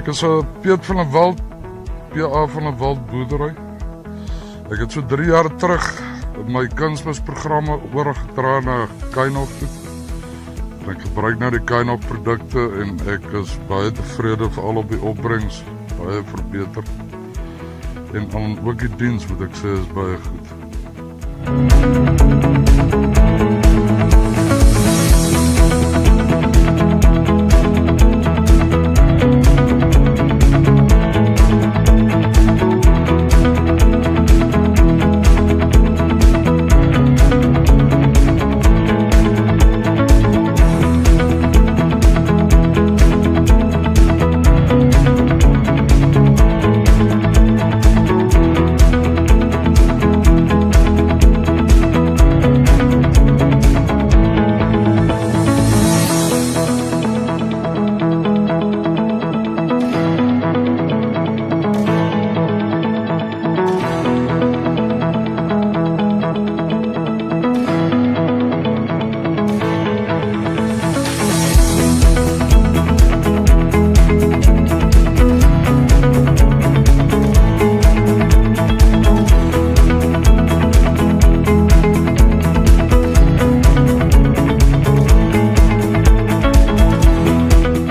Ek is Piet van der Walt, PA van der Walt boerdery. Ek het so 3 jaar terug my kunsmisprogramme oorgedra na Kynoch toe. Ek gebruik nou die Kynoch produkte en ek is baie tevrede veral op die opbrengs, baie verbeter. En ook die diens moet ek sê is baie goed.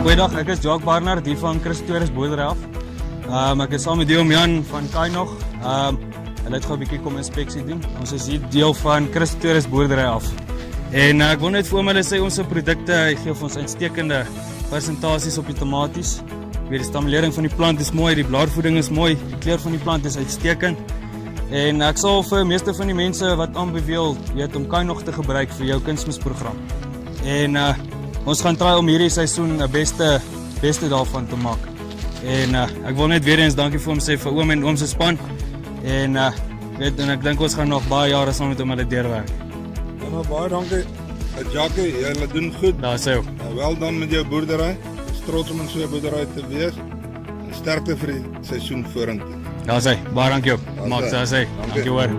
Goeiedag, ek is Jacques Barnard, hier van Christoris boerdery af. Ek is saam met Oom Jan van Kynoch. Hulle het gou 'n bietjie kom inspeksie doen. Ons is hier deel van Christoris boerdery af. En ek wil net vir hom hulle sê ons produkte gee vir ons uitstekende persentasies op die tomaties. Die stamulering van die plant is mooi, die blaarvoeding is mooi, die kleur van die plant is uitstekend. En ek sal vir meeste van die mense wat aanbeveel, om Kynoch te gebruik vir jou kunsmisprogram. En ons gaan try om hierdie seisoen 'n beste daarvan te maak. En ek wil net weer eens dankie vir hom sê vir oom en oom se span. En ek dink ons gaan nog baie jare saam met hom hulle deurwerk. Ja, maar baie dankie. Jackie, jy doen goed. Daar sê. Wel dan met jou boerdery. Ons trots om in so 'n boerdery te wees. En sterkte vir die seisoen vorentoe. Daar sê. Baie dankie op. Maak dit daar sê. Dankie hoor.